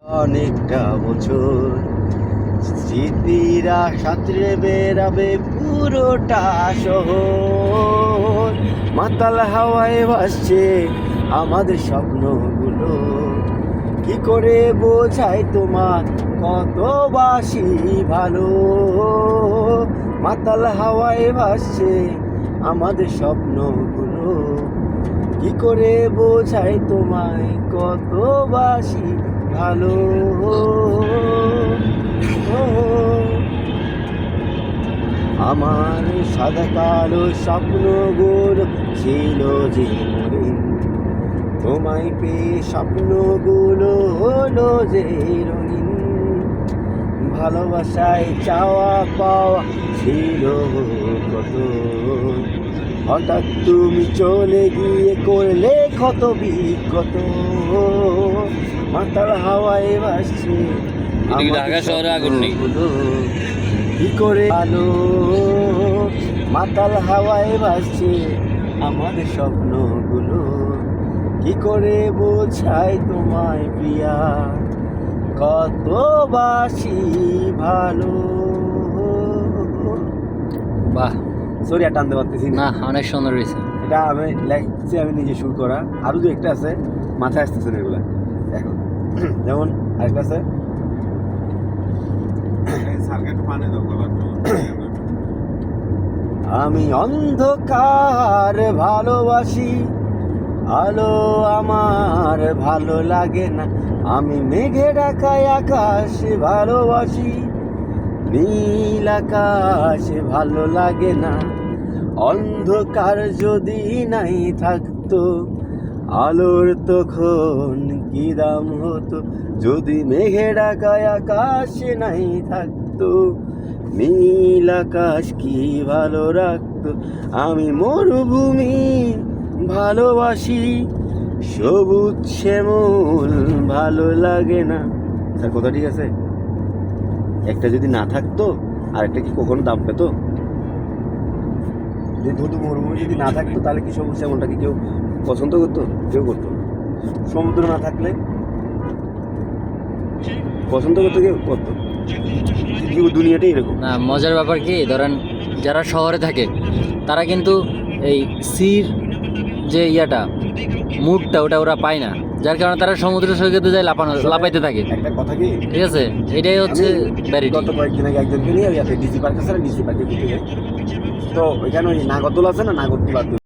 অনেকটা বছর স্মৃতিরা সাঁতরে বেড়াবে পুরোটা শহর। মাতাল হাওয়ায় ভাসছে আমাদের স্বপ্নগুলো, কি করে বোঝাই তোমার কত বাসি ভালো। মাতাল হাওয়ায় ভাসছে আমাদের স্বপ্নগুলো, কি করে বোঝাই তোমায় কত বাসি ভালো। আমার সাদা কালো স্বপ্নগুলো ছিল যে মলিন, তোমায় পেয়ে স্বপ্নগুলো হলো যে রঙিন। ভালোবাসায় চাওয়া পাওয়া ছিল কত, হঠাৎ তুমি চলে গিয়ে করলে কত বিগত। মাতাল হাওয়ায় ভাসছে ঢাকা শহরে আগুন নেই, কি করে আলো। মাতাল হাওয়ায় ভাসছে আমাদের স্বপ্নগুলো, কি করে বোঝাই তোমায় প্রিয়া কত বাসি ভালো। বাহ, সরি আর টানতে পারতেছি না অনেক সুন্দর হয়েছে। এটা আমি লেখছি, আমি নিজে শুরু করা। আরও দু একটা আছে, মাথায় আসতেছে না এগুলা এখন। যেমন আরেকটা আছে, আমি অন্ধকার ভালোবাসি, আলো আমার ভালো লাগে না। আমি মেঘে ঢাকায় আকাশ ভালোবাসি, নীল আকাশ ভালো লাগে না। অন্ধকার যদি নাই থাকতো, আলোর তখন কি দাম হতো। যদি মেঘে ঢাকায় আকাশ নাই থাকতো, নীল আকাশ কি ভালো রাখতো। আমি মরুভূমি ভালোবাসি, সবুজ শ্যামল ভালো লাগে না। স্যার কথা ঠিক আছে? একটা যদি না থাকতো আর একটা কি কখনো দাম পেতো? ধুধু মরুভূমি যদি না থাকতো তাহলে কি সবুজ শ্যামলটাকে কেউ পছন্দ করতো? কেউ করতো? সমুদ্র না থাকলে পছন্দ করতো? কেউ করতো? দুনিয়াটাই এরকম না, মজার ব্যাপার কি, ধরেন যারা শহরে থাকে তারা কিন্তু এই সির যে মুডটা ওরা পায় না, যার কারণে তারা সমুদ্র সৈকতে যায় লাপাইতে থাকে। একটা কথা কি, ঠিক আছে, এটাই হচ্ছে গত কয়েকদিন আগে একজনকে নিয়ে ডিসি পার্কে ডিসি পার্কে ঘুরতে যাই। তো ওইখানে ওই নাগরদোলা আছে না, নাগরদোলা